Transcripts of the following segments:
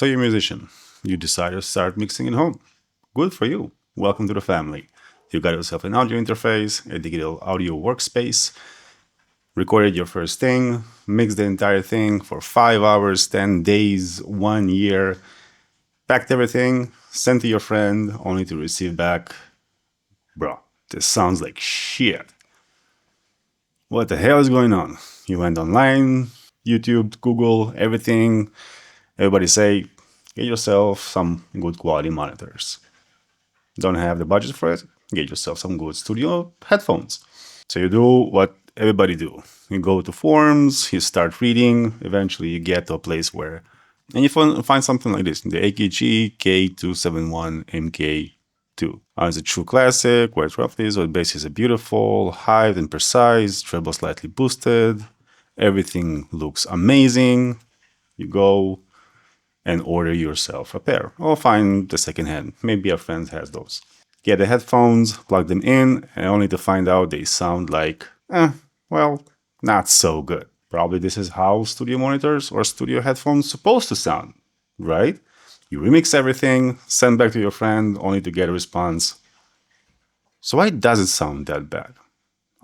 So you're a musician. You decided to start mixing at home. Good for you. Welcome to the family. You got yourself an audio interface, a digital audio workspace, recorded your first thing, mixed the entire thing for 5 hours, 10 days, 1 year, packed everything, sent to your friend, only to receive back, bro, this sounds like shit. What the hell is going on? You went online, YouTube, Google, everything. Everybody say, get yourself some good quality monitors. Don't have the budget for it? Get yourself some good studio headphones. So you do what everybody do. You go to forums, you start reading, eventually you get to a place where, and you find something like this, the AKG K271MK2. It's a true classic, where it's roughly, so bass is a beautiful, high and precise, treble slightly boosted, everything looks amazing. You go and order yourself a pair, or find the second hand. Maybe a friend has those. Get the headphones, plug them in, and only to find out they sound like, well, not so good. Probably this is how studio monitors or studio headphones supposed to sound, right? You remix everything, send back to your friend, only to get a response. So why does it sound that bad?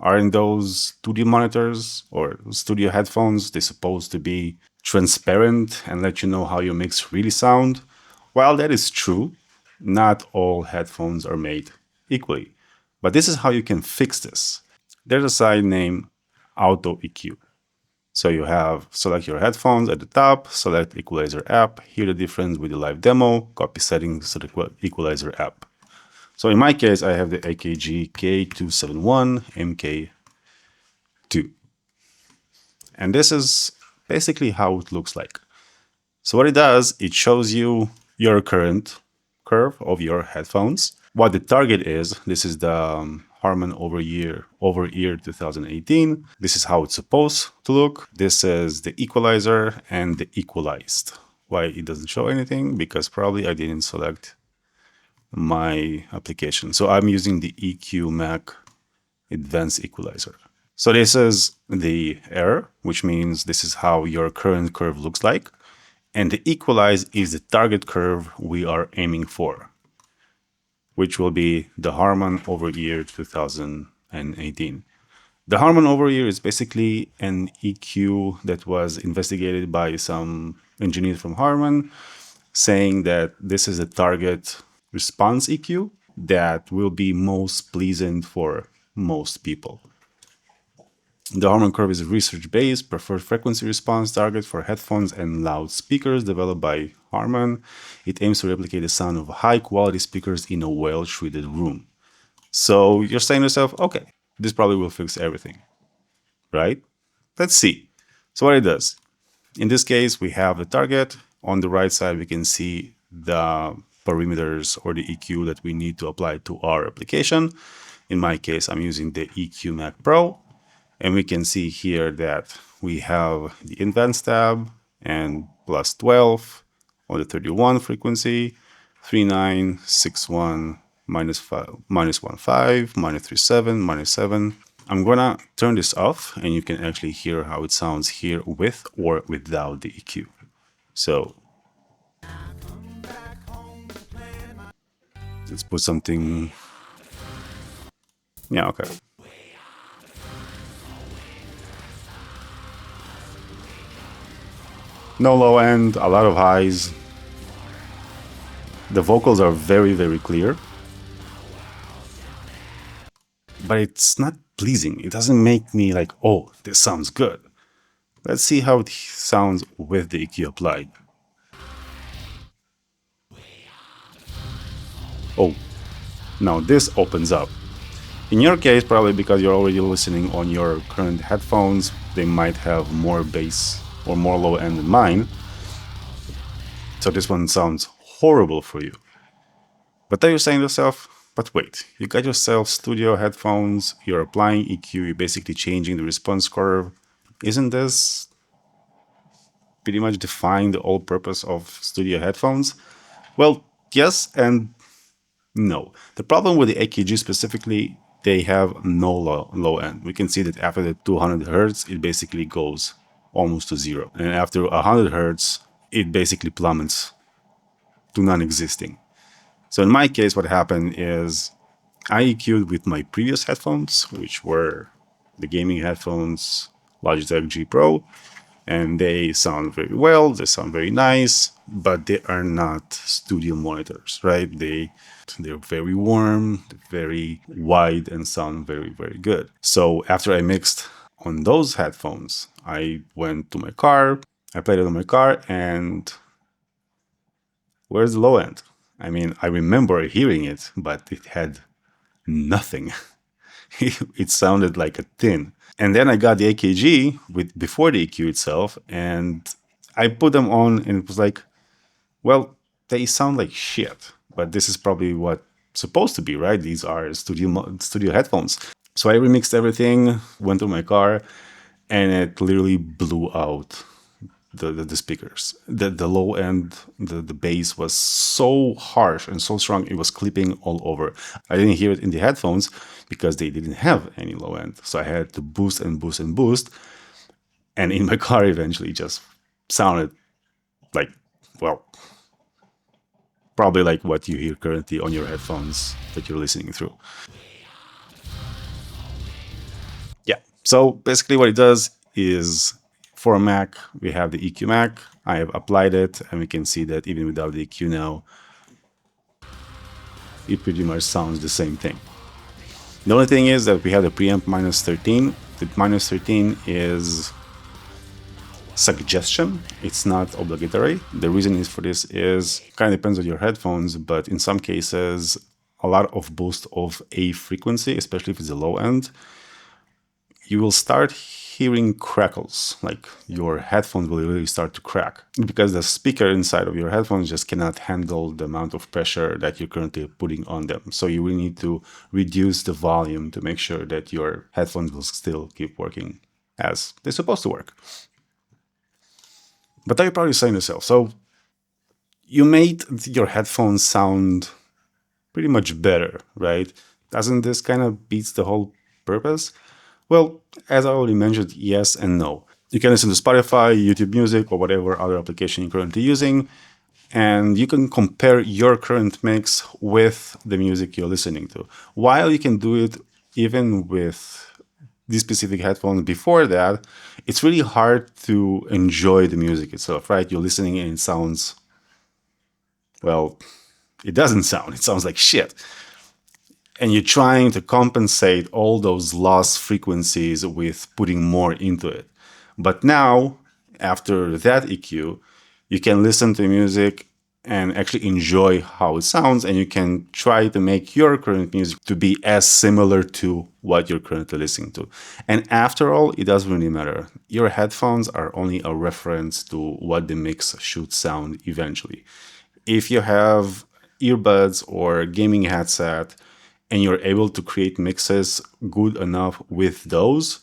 Aren't those studio monitors or studio headphones, they supposed to be transparent and let you know how your mix really sound? While that is true, not all headphones are made equally. But this is how you can fix this. There's a site named AutoEQ. So you have select your headphones at the top, select Equalizer app, hear the difference with the live demo, copy settings to the Equalizer app. So in my case, I have the AKG K271MK2. And this is basically how it looks like. So what it does, it shows you your current curve of your headphones. What the target is, this is the Harman over-ear 2018. This is how it's supposed to look. This is the equalizer and the equalized. Why it doesn't show anything? Because probably I didn't select my application. So I'm using the EQMac advanced equalizer. So this is the error, which means this is how your current curve looks like. And the equalize is the target curve we are aiming for, which will be the Harman over-ear 2018. The Harman over-ear is basically an EQ that was investigated by some engineers from Harman, saying that this is a target response EQ that will be most pleasant for most people. The Harman Curve is a research-based, preferred frequency response target for headphones and loudspeakers developed by Harman. It aims to replicate the sound of high-quality speakers in a well-treated room. So you're saying to yourself, okay, this probably will fix everything, right? Let's see. So what it does. In this case, we have the target. On the right side, we can see the parameters or the EQ that we need to apply to our application. In my case, I'm using the EQMac Pro. And we can see here that we have the advanced tab and plus 12 on the 31 frequency, 39, 61, minus 5, minus 15, minus 37, minus 7. I'm gonna turn this off and you can actually hear how it sounds here with or without the EQ. So let's put something, yeah, okay. No low end, a lot of highs. The vocals are very, very clear. But it's not pleasing. It doesn't make me like, oh, this sounds good. Let's see how it sounds with the EQ applied. Oh, now this opens up. In your case, probably because you're already listening on your current headphones, they might have more bass or more low end than mine. So this one sounds horrible for you. But then you're saying to yourself, but wait, you got yourself studio headphones, you're applying EQ, you're basically changing the response curve. Isn't this pretty much define the whole purpose of studio headphones? Well, yes and no. The problem with the AKG specifically, they have no low end. We can see that after the 200 Hertz, it basically goes almost to zero. And after 100 Hertz, it basically plummets to non-existing. So in my case, what happened is I EQ'd with my previous headphones, which were the gaming headphones Logitech G Pro, and they sound very well, they sound very nice, but they are not studio monitors, right? They're very warm, very wide, and sound very, very good. So after I mixed on those headphones, I went to my car, I played it on my car, and where's the low end? I mean, I remember hearing it, but it had nothing. It sounded like a tin. And then I got the AKG with before the EQ itself, and I put them on, and it was like, well, they sound like shit. But this is probably what supposed to be, right? These are studio headphones. So I remixed everything, went to my car, and it literally blew out the speakers. The low end, the bass was so harsh and so strong, it was clipping all over. I didn't hear it in the headphones because they didn't have any low end. So I had to boost and boost and boost. And in my car, eventually just sounded like, well, probably like what you hear currently on your headphones that you're listening through. Yeah. So basically what it does is for a Mac, we have the EQMac. I have applied it, and we can see that even without the EQ now, it pretty much sounds the same thing. The only thing is that we have the preamp -13. The -13 is suggestion. It's not obligatory. The reason is for this is kind of depends on your headphones, but in some cases, a lot of boost of a frequency, especially if it's a low end, you will start hearing crackles, like your headphones will really start to crack because the speaker inside of your headphones just cannot handle the amount of pressure that you're currently putting on them. So you will need to reduce the volume to make sure that your headphones will still keep working as they're supposed to work. But you're probably saying to yourself, so you made your headphones sound pretty much better, right? Doesn't this kind of beats the whole purpose? Well, as I already mentioned, yes and no. You can listen to Spotify, YouTube Music, or whatever other application you're currently using, and you can compare your current mix with the music you're listening to. While you can do it even with these specific headphones before that, it's really hard to enjoy the music itself, right? You're listening and it sounds, well, it doesn't sound, it sounds like shit. And you're trying to compensate all those lost frequencies with putting more into it. But now, after that EQ, you can listen to music and actually enjoy how it sounds, and you can try to make your current music to be as similar to what you're currently listening to. And after all, it doesn't really matter. Your headphones are only a reference to what the mix should sound eventually. If you have earbuds or gaming headset and you're able to create mixes good enough with those,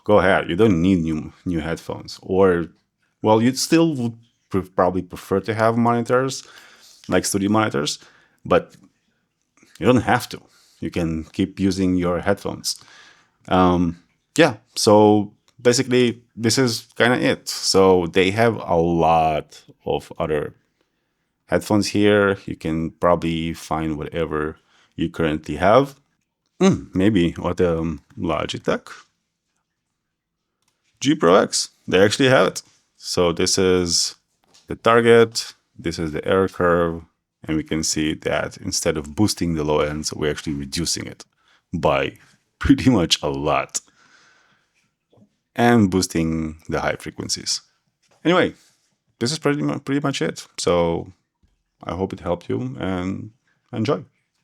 go ahead. You don't need new headphones. Or, well, you'd still would probably prefer to have monitors, like studio monitors, but you don't have to. You can keep using your headphones. Yeah, so basically, this is kind of it. So they have a lot of other headphones here. You can probably find whatever you currently have. Maybe what Logitech G Pro X. They actually have it. So this is the target. This is the error curve. And we can see that instead of boosting the low ends, we're actually reducing it by pretty much a lot and boosting the high frequencies. Anyway, this is pretty much it. So I hope it helped you and enjoy.